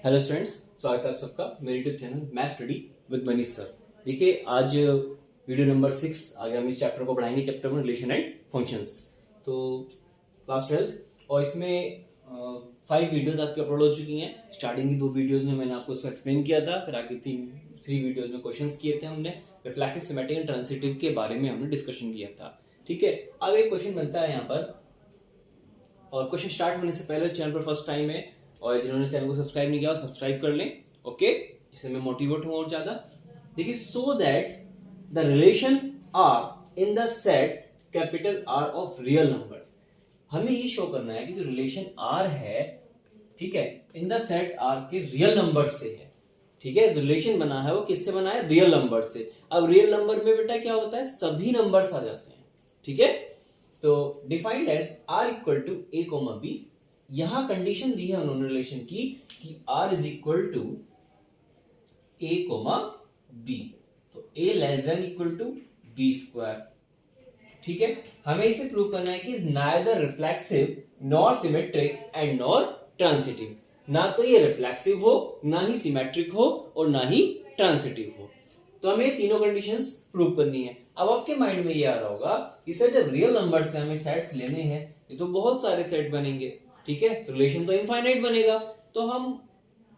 Hello students, स्वागत है आप सबका मेरे YouTube channel math study with Manish sir. देखिए आज वीडियो नंबर 6 आगे हम इस चैप्टर को पढ़ाएंगे, चैप्टर 1 रिलेशन एंड फंक्शंस। तो क्लास 12 और इसमें 5 वीडियोस आपकी अपलोड हो चुकी हैं। स्टार्टिंग की 2 वीडियोस में मैंने आपको इसको एक्सप्लेन किया था, फिर आगे 3 वीडियोस में क्वेश्चंस किए थे हमने। रिफ्लेक्सिव, सिमेट्रिक एंड ट्रांजिटिव के बारे में हमने डिस्कशन किया था। ठीक है, अब एक क्वेश्चन बनता है यहाँ पर, और क्वेश्चन स्टार्ट होने से पहले चैनल पर फर्स्ट टाइम है और जिन्होंने चैनल को सब्सक्राइब नहीं किया सब्सक्राइब कर लें, ओके, जिससे मैं मोटिवेट हूं और ज्यादा। देखिए, so that the relation R in the set capital R of real numbers. हमें ये शो करना है कि जो रिलेशन आर है, ठीक है, इन द सेट आर के रियल नंबर से है। ठीक है, रिलेशन बना है वो किससे बना है? रियल नंबर से। अब रियल नंबर में बेटा क्या होता है? सभी नंबर्स आ जाते हैं। ठीक है, तो defined as R equal to A comma B. यहां कंडीशन दी है उन्होंने रिलेशन की कि R is equal to A comma B, तो A less than equal to B square. ठीक है, हमें इसे प्रूव करना है कि neither reflexive nor symmetric and nor transitive. ना तो ये रिफ्लेक्सिव हो, ना ही सिमेट्रिक हो और ना ही ट्रांजिटिव हो। तो हमें तीनों कंडीशंस प्रूव करनी है। अब आपके माइंड में ये आ रहा होगा कि सर जब रियल नंबर से हमें सेट्स लेने हैं, ये तो बहुत सारे सेट बनेंगे। ठीक है, तो रिलेशन तो इनफाइनाइट बनेगा। तो हम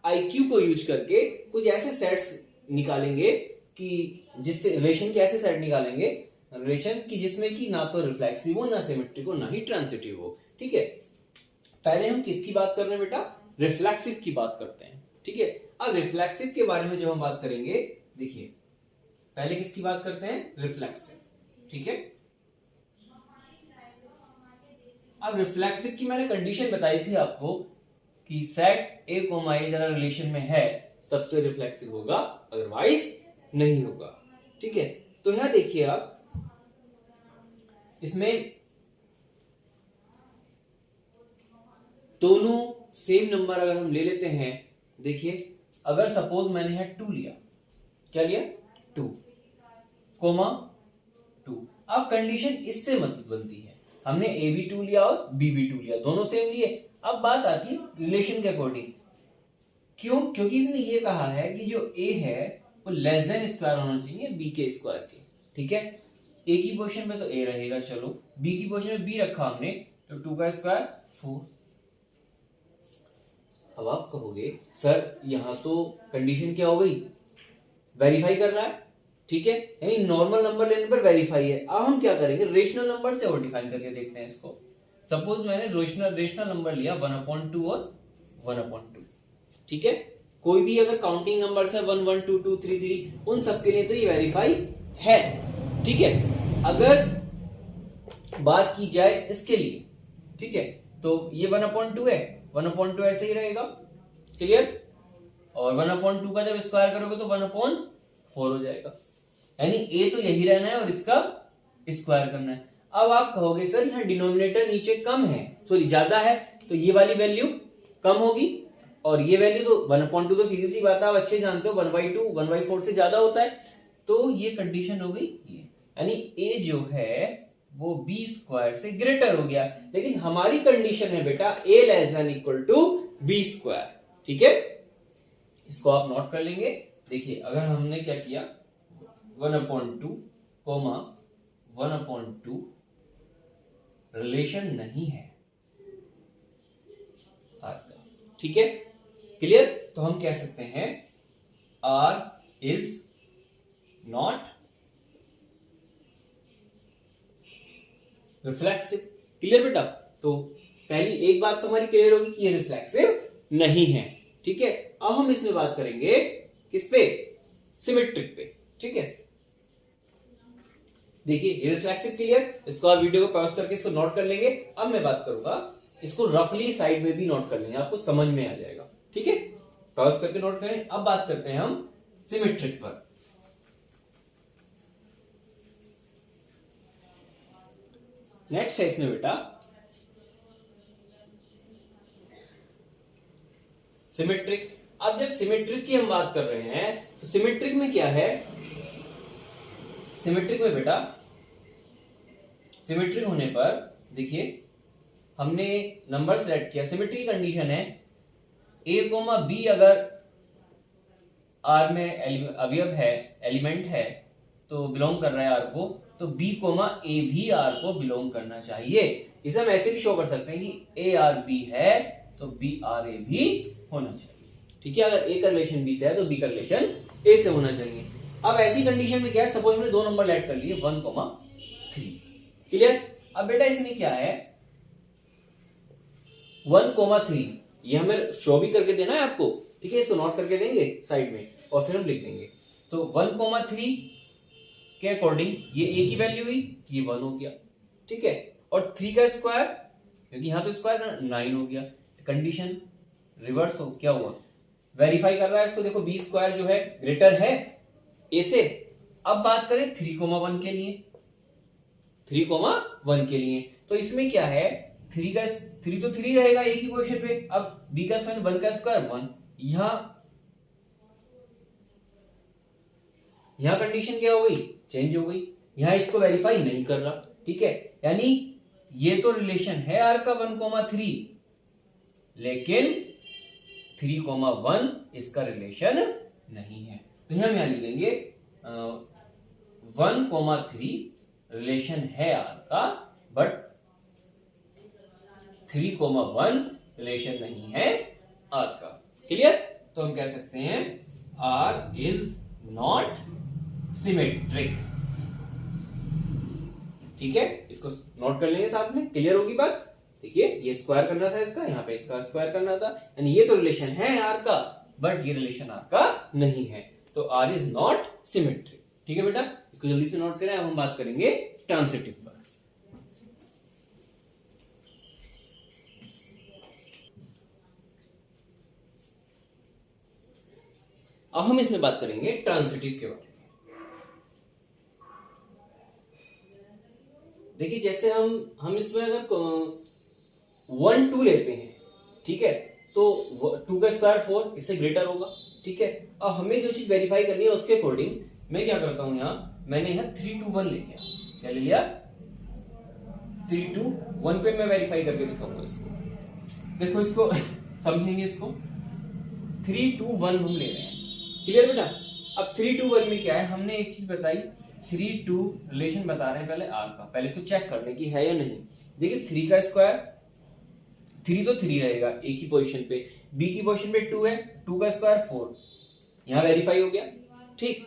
IQ को यूज करके कुछ ऐसे सेट्स निकालेंगे कि जिससे रिलेशन के ऐसे सेट निकालेंगे रिलेशन की जिसमें कि ना तो रिफ्लेक्सिव हो, ना सिमेट्रिक हो, ना ही ट्रांजिटिव हो। ठीक है, पहले हम किसकी बात कर रहे हैं बेटा? रिफ्लेक्सिव की बात करते हैं। ठीक है, अब रिफ्लेक्सिव के बारे में जब हम बात करेंगे, देखिए पहले किसकी बात करते हैं? रिफ्लेक्सिव। ठीक है, अब रिफ्लेक्सिव की मैंने कंडीशन बताई थी आपको कि सेट ए कोमा ए अगर रिलेशन में है तब तो रिफ्लेक्सिव होगा, अदरवाइज नहीं होगा। ठीक है, तो यहां देखिए आप, इसमें दोनों सेम नंबर अगर हम ले लेते हैं, देखिए अगर सपोज मैंने यहां 2 लिया, क्या लिया? 2 कोमा 2। अब कंडीशन इससे मतलब बनती है, हमने ए भी 2 लिया और बी भी 2 लिया, दोनों सेम लिए। अब बात आती है रिलेशन के अकॉर्डिंग। क्यों? क्योंकि इसने ये कहा है कि जो ए है वो लेस देन स्क्वायर होना चाहिए बी के स्क्वायर के। ठीक है, ए की पोजीशन में तो ए रहेगा, चलो बी की पोजीशन में बी रखा हमने, तो 2 का स्क्वायर 4। अब आप कहोगे सर यहां तो कंडीशन क्या हो गई? वेरीफाई कर रहा है। ठीक है, यानी नॉर्मल नंबर लेने पर वेरीफाई है। अब हम क्या करेंगे? रेशनल नंबर से और डिफाइन करके देखते हैं इसको। सपोज मैंने रेशनल नंबर लिया 1/2 और 1/2। ठीक है, कोई भी अगर काउंटिंग नंबर है 1 1 2 2 3 3, उन सब के लिए तो ये वेरीफाई है। ठीक है, अगर बात की जाए इसके लिए, ठीक है, तो ये 1/2 है, 1/2 ऐसे ही रहेगा। क्लियर? और 1/2 का जब स्क्वायर करोगे तो 1/4 हो जाएगा। यानी ए तो यही रहना है और इसका स्क्वायर करना है। अब आप कहोगे सर यहाँ डिनोमिनेटर नीचे कम है, सॉरी ज्यादा है, तो ये वाली वैल्यू कम होगी और ये वैल्यू तो 1/2 तो सीधी सी बात है, आप अच्छे जानते हो 1/2 1/4 से ज्यादा होता है। तो ये कंडीशन हो गई ये, यानी ए जो है वो बी स्क्वायर से ग्रेटर हो गया। लेकिन हमारी कंडीशन है बेटा A less than equal to B square. ठीक है, इसको आप नोट कर लेंगे। देखिए अगर हमने क्या किया 1/2 कोमा 1/2 रिलेशन नहीं है आर का। ठीक है, क्लियर? तो हम कह सकते हैं R is not reflexive. Clear बेटा? तो पहली एक बात तो हमारी क्लियर होगी कि ये रिफ्लेक्सिव नहीं है। ठीक है, अब हम इसमें बात करेंगे किस पे? सिमेट्रिक पे। ठीक है, देखिए ये रिफ्लेक्सिव क्लियर, इसको आप वीडियो को पॉज करके इसको नोट कर लेंगे। अब मैं बात करूंगा इसको रफली साइड में भी नोट कर लेंगे, आपको समझ में आ जाएगा। ठीक है, पॉज करके नोट करें। अब बात करते हैं हम सिमेट्रिक पर। नेक्स्ट है इसमें बेटा सिमेट्रिक। अब जब सिमेट्रिक की हम बात कर रहे हैं तो सिमेट्रिक में क्या है? सिमेट्रिक में बेटा, सिमेट्रिक होने पर देखिए हमने नंबर सेलेक्ट किया, सिमेट्री की कंडीशन है ए कोमा बी अगर आर में अवयव है, एलिमेंट है, तो बिलोंग कर रहा है आर को, तो बी कोमा ए भी आर को बिलोंग करना चाहिए। इसे हम ऐसे भी शो कर सकते हैं कि ए आर बी है तो बी आर ए भी होना चाहिए। ठीक है, अगर ए का रिलेशन बी से है तो बी का रिलेशन ए से होना चाहिए। अब ऐसी कंडीशन में क्या है, सपोज हमने दो नंबर ऐड कर लिए 1,3। क्लियर? अब बेटा इसमें क्या है 1,3, ये हमें शो भी करके देना है आपको। ठीक है, इसको नोट करके देंगे साइड में और फिर हम लिख देंगे। तो 1,3 के अकॉर्डिंग ये ए की वैल्यू हुई, ये 1 हो गया। ठीक है, और 3 का स्क्वायर, क्योंकि यहां तो स्क्वायर 9 हो गया। कंडीशन रिवर्स हो, क्या हुआ, वेरीफाई कर रहा है इसको। देखो बी स्क्वायर जो है ग्रेटर है ए से। अब बात करें 3,1 के लिए, 3,1 के लिए, तो इसमें क्या है 3 तो 3 रहेगा ए की पोजीशन पे। अब बी का स्क्वायर 1 का स्क्वायर 1, यहां कंडीशन क्या हो गई, चेंज हो गई। यहां इसको वेरीफाई नहीं कर रहा। ठीक है, यानी ये तो रिलेशन है आर का 1,3, लेकिन 3,1 इसका रिलेशन नहीं है। तो हम यहां लिख देंगे 1,3 रिलेशन है आर का, बट 3,1 रिलेशन नहीं है आर का। क्लियर? तो हम कह सकते हैं आर इज नॉट सिमेट्रिक। ठीक है, इसको नोट कर लेंगे साथ में। क्लियर होगी बात? देखिए ये स्क्वायर करना था इसका, यहाँ पे इसका स्क्वायर करना था, यानी ये तो रिलेशन है आर का, बट ये रिलेशन आर का नहीं है। तो आर इज नॉट सिमेट्रिक। ठीक है बेटा, इसको जल्दी से नोट करें। अब हम बात करेंगे ट्रांसिटिव पर। अब हम इसमें बात करेंगे ट्रांसिटिव के बारे में। देखिए जैसे हम इसमें अगर 1 2 लेते हैं, ठीक है, तो 2 का स्क्वायर 4 इससे ग्रेटर होगा। ठीक है, अब हमें जो चीज वेरीफाई करनी है उसके अकॉर्डिंग मैं क्या करता हूं, मैंने यहाँ 3 2 1 ले लिया। क्या ले लिया? 3 2 1 पे मैं वेरीफाई करके दिखाऊंगा इसको। देखो इसको समझेंगे इसको। 3 2 1 हम ले रहे हैं। क्लियर बेटा? अब 3 2 1 में क्या है, हमने एक चीज बताई, 3 2 रिलेशन बता रहे हैं पहले आर का, पहले इसको चेक करने की है या नहीं। देखिए 3 का स्क्वायर, 3 तो 3 रहेगा ए की पोजीशन पे, बी की पोजीशन पे 2 है, 2 का स्क्वायर 4, यहां वेरीफाई हो गया। ठीक,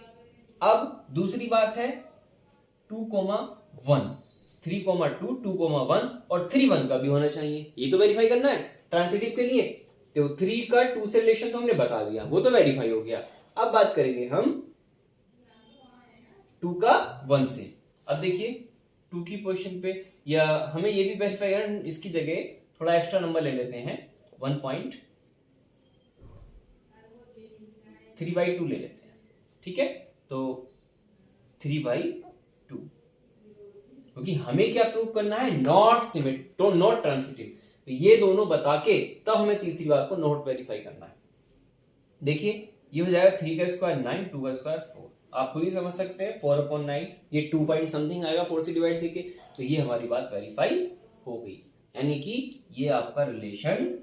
अब दूसरी बात है 2,1, 3,2 2,1 और 3 1 का भी होना चाहिए। ये तो वेरीफाई करना है ट्रांसिटिव के लिए। तो 3 का 2 से रिलेशन तो हमने बता दिया, वो तो वेरीफाई हो गया। अब बात करेंगे हम 2 का 1 से। अब देखिए 2 की पोजीशन पे, या हमें ये भी वेरीफाई करना, इसकी जगह थोड़ा एक्स्ट्रा नंबर ले लेते हैं, 1.3/2 ले लेते हैं। ठीक है, तो 3/2, क्योंकि हमें क्या प्रूव करना है, नॉट सिमेट्रिक, नॉट ट्रांसिटिव। ये दोनों बता के तब हमें तीसरी बात को नॉट वेरीफाई करना है। देखिए ये हो जाएगा 3 का स्क्वायर 9, 2 का स्क्वायर 4। आप खुद ही समझ सकते हैं 4/9, ये 2 पॉइंट समथिंग आएगा 4 से डिवाइड देके। तो ये हमारी बात वेरीफाई हो गई, यानी कि ये आपका रिलेशन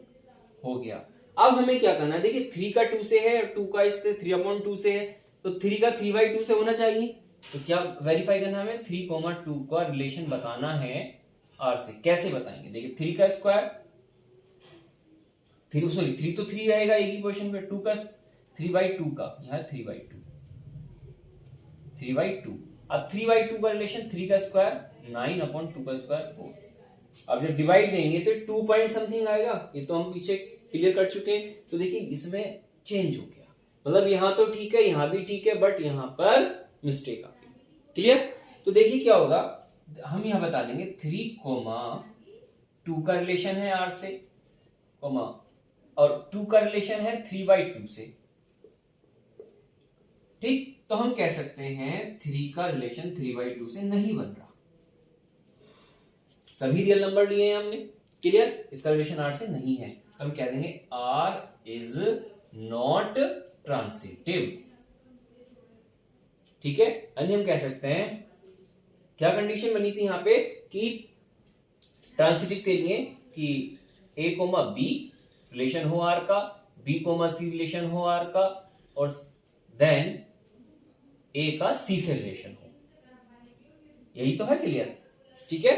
हो गया। अब हमें क्या करना है, देखिए 3 का 2 से है, 2 का इससे 3/2 से है, तो 3 का 3/2 से होना चाहिए। तो क्या वेरीफाई करना है हमें, 3,2 का रिलेशन बताना है आर से। कैसे बताएंगे? देखिए 3 का स्क्वायर 3 तो 3 रहेगा एक ही पोजीशन पे, 2 का 3/2 का, यहाँ 3/2, 3/2। अब 3/2 का रिलेशन 3 का स्क्वायर 9/2 का स्क्वायर 4। अब जब डिवाइड देंगे तो 2 पॉइंट समथिंग आएगा, ये तो हम पीछे क्लियर कर चुके हैं। तो देखिए इसमें चेंज हो गया, मतलब यहां तो ठीक है, यहां भी ठीक है, बट यहां पर मिस्टेक आ गई। क्लियर? तो देखिए क्या होगा, हम यहां बता देंगे 3,2 का रिलेशन है आर से, कोमा, और 2 का रिलेशन है 3/2 से। ठीक, तो हम कह सकते हैं 3 का रिलेशन 3/2 से नहीं बन रहा। सभी रियल नंबर लिए हैं हमने। क्लियर? इसका रिलेशन आर से नहीं है, तो हम कह देंगे आर इज नॉट ट्रांसिटिव। ठीक है, यानी हम कह सकते हैं क्या कंडीशन बनी थी यहां पे कि ट्रांसिटिव के लिए कि ए कोमा बी रिलेशन हो आर का, बी कोमा सी रिलेशन हो आर का, और देन ए का सी से रिलेशन हो। यही तो है, क्लियर? ठीक है,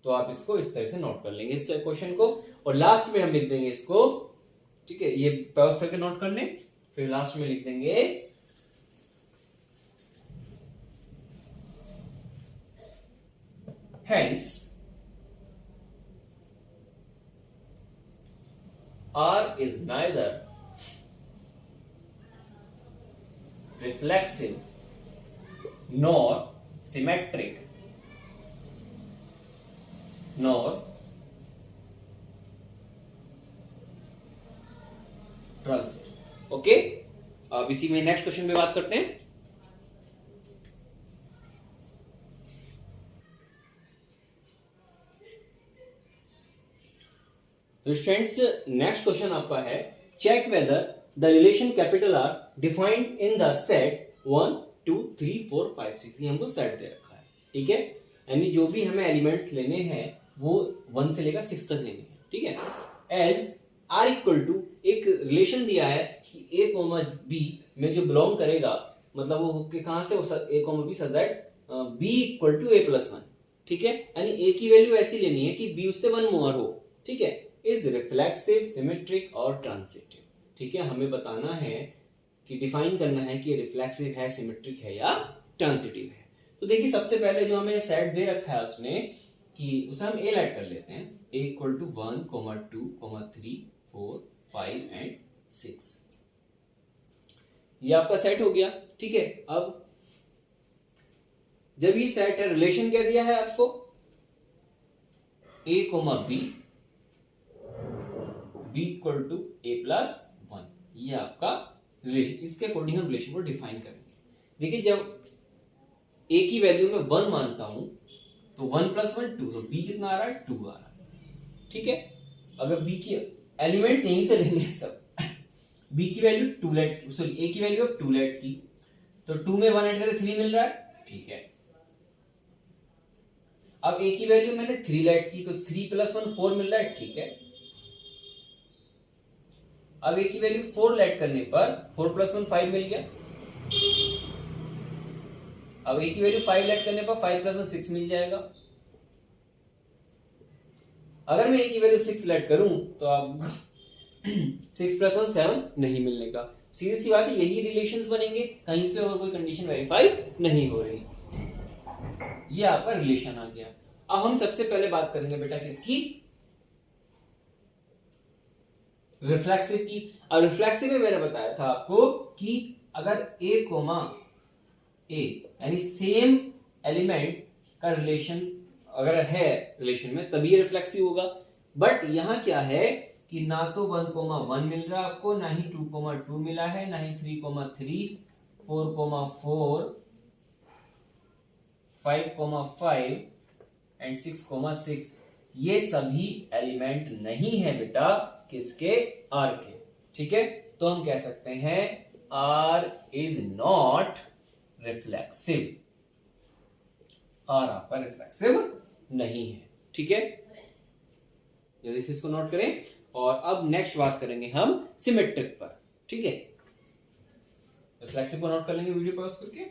तो आप इसको इस तरह से नोट कर लेंगे इस क्वेश्चन को, और लास्ट में हम लिख देंगे इसको। ठीक है, ये पॉज करके नोट कर लें, फिर लास्ट में लिख देंगे hence R is neither reflexive nor symmetric nor transitive। Okay, अब इसी में नेक्स्ट क्वेश्चन पे बात करते हैं। तो स्टूडेंट्स, नेक्स्ट क्वेश्चन आपका है, check whether the relation capital R defined in the set 1 2 3 4 5 6। ये हमको सेट दे रखा है, ठीक है, यानी जो भी हमें एलिमेंट्स लेने हैं वो 1 से लेकर 6 तक लेने हैं, ठीक है। एज आर इक्वल टू, एक रिलेशन दिया है कि ए कोमा बी में जो बिलोंग करेगा, मतलब वो कहां से, A comma B such that B equal to A plus 1, ठीक है, यानी ए की वैल्यू ऐसी लेनी है कि बी उससे 1 मोर हो, ठीक है, इज रिफ्लेक्सिव, सिमेट्रिक और ट्रांसिटिव। ठीक है, हमें बताना है कि डिफाइन करना है कि रिफ्लेक्सिव है, सिमेट्रिक है या ट्रांसिटिव है। तो देखिए, सबसे पहले जो हमें सेट दे रखा है उसने, कि उसे हम ए ऐड कर लेते हैं, ए इक्वल टू 1, 2, 3, 4, 5 एंड 6। ये आपका सेट हो गया, ठीक है। अब जब ये सेट है, रिलेशन क्या दिया है आपको, A comma B, B equal to A plus 1, ये आपका रिलेशन, इसके अकॉर्डिंग हम रिलेशन को डिफाइन करेंगे। देखिए, जब ए की वैल्यू में 1 मानता हूं तो 1 + 1 2, तो बी कितना आ रहा है, 2 आ रहा है, ठीक है। अगर बी की एलिमेंट्स यहीं से लेंगे सब, बी की वैल्यू 2 लेट, सॉरी ए की वैल्यू अब 2 लेट की, तो 2 में 1 ऐड करें 3 मिल रहा है, ठीक है। अब ए की वैल्यू मैंने 3 लेट की, तो 3 + 1 4 मिल रहा है, ठीक है। अब ए की वैल्यू 4 लेट करने पर 4 + 1 5 मिल गया। अब ए की वैल्यू 5 लेट करने पर 5 + 1 6 मिल जाएगा। अगर मैं ए की वैल्यू 6 लेट करूं तो अब 6 + 1 7 नहीं मिलने का, सीधी सी बात है, यही रिलेशंस बनेंगे, कहीं पे और कोई कंडीशन वेरीफाई नहीं हो रही। ये आपका रिलेशन आ गया। अब हम सबसे पहले बात करेंगे बेटा किसकी, रिफ्लेक्सिव की। और रिफ्लेक्सिव में मैंने बताया था आपको कि अगर ए कोमा ए यानी सेम एलिमेंट का रिलेशन अगर है रिलेशन में, तभी ये रिफ्लेक्सिव होगा। बट यहां क्या है कि ना तो 1, 1 मिल रहा है आपको, ना ही 2, 2 मिला है, ना ही 3, 3, 4, 4, 5, 5 एंड 6, 6, ये सभी एलिमेंट नहीं है बेटा किसके, आर के, ठीक है। तो हम कह सकते हैं R is not reflexive, R आपका रिफ्लेक्सिव नहीं है, ठीक है। जल्दी से इसको नोट करें। और अब नेक्स्ट बात करेंगे हम सिमेट्रिक पर, ठीक है। रिफ्लेक्सिव को नोट कर लेंगे वीडियो पॉज करके।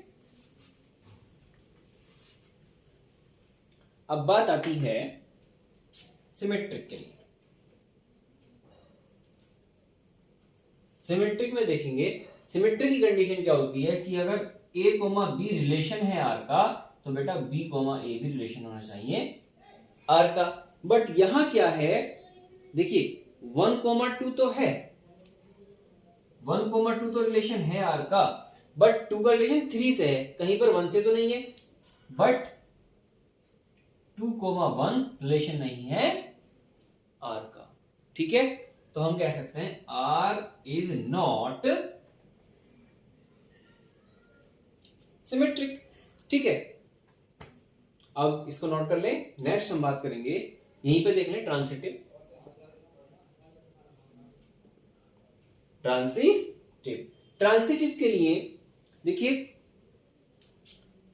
अब बात आती है सिमेट्रिक के लिए। सिमेट्रिक में देखेंगे, सिमेट्रिक की कंडीशन क्या होती है कि अगर ए कोमा बी रिलेशन है आर का, तो बेटा बी कोमा ए भी रिलेशन होना चाहिए आर का। बट यहां क्या है, देखिए 1, 2 तो है, 1, 2 तो रिलेशन है आर का, बट 2 का रिलेशन 3 से है, कहीं पर 1 से तो नहीं है। बट 2, 1 रिलेशन नहीं है आर का, ठीक है। तो हम कह सकते हैं आर इज नॉट सिमेट्रिक, ठीक है। अब इसको नोट कर लें। नेक्स्ट हम बात करेंगे, यहीं पे देख लें ट्रांसिटिव। ट्रांसिटिव के लिए देखिए,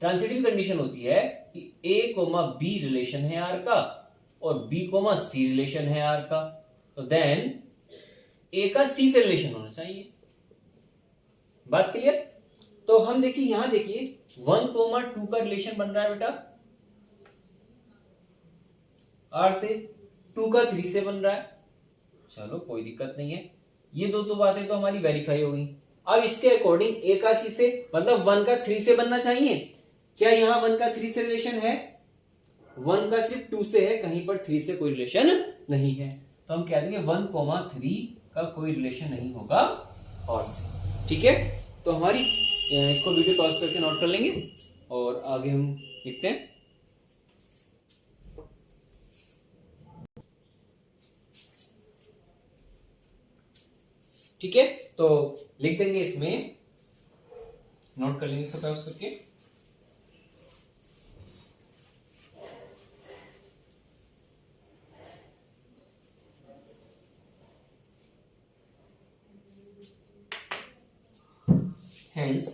ट्रांसिटिव कंडीशन होती है कि ए कोमा बी रिलेशन है आर का और बी कोमा सी रिलेशन है आर का, तो देन ए का सी से रिलेशन होना चाहिए। बात क्लियर? तो हम देखिए यहां देखिए 1,2 का रिलेशन बन रहा है बेटा आर से, 2 का 3 से बन रहा है। चलो कोई दिक्कत नहीं है, ये दो बातें तो हमारी वेरीफाई हो गई। अब इसके अकॉर्डिंग ए का सी से मतलब 1 का 3 से बनना चाहिए। क्या यहां 1 का 3 से रिलेशन है? 1 का सिर्फ 2 से है, कहीं पर 3 से कोई रिलेशन नहीं है। तो हम कह देंगे 1,3 का कोई रिलेशन नहीं होगा और से। ठीक है, तो हमारी इसको वीडियो पॉज करके नोट कर लेंगे और आगे हम लिखते हैं। ठीक है, तो लिख देंगे इसमें, नोट कर लेंगे इसको पॉज करके। Hence,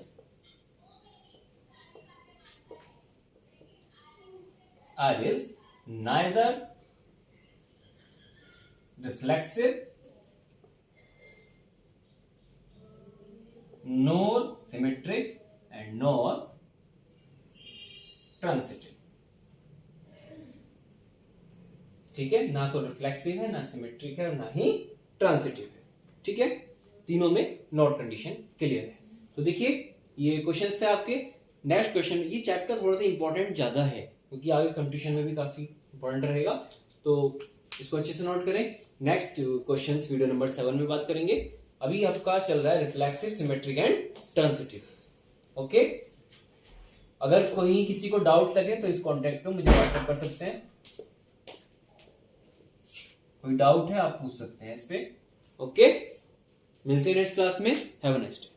R is neither reflexive nor symmetric and nor transitive। ठीक है, ना तो रिफ्लेक्सिव है, ना सिमेट्रिक है और ना ही ट्रांसिटिव है। ठीक है, तीनों में नॉट कंडीशन क्लियर है। तो देखिए ये क्वेश्चंस थे आपके। नेक्स्ट क्वेश्चन, ये चैप्टर थोड़ा सा इंपॉर्टेंट ज्यादा है क्योंकि आगे कंपटीशन में भी काफी इंपॉर्टेंट रहेगा, तो इसको अच्छे से नोट करें। नेक्स्ट क्वेश्चंस वीडियो नंबर 7 में बात करेंगे। अभी आपका चल रहा है reflexive, symmetric and transitive. Okay, अगर कोई किसी को डाउट लगे तो इस कॉन्टेक्ट पे मुझे व्हाट्सएप कर सकते हैं। कोई डाउट है आप पूछ सकते हैं इस पे। ओके, मिलते हैं नेक्स्ट क्लास में। Have a nice day.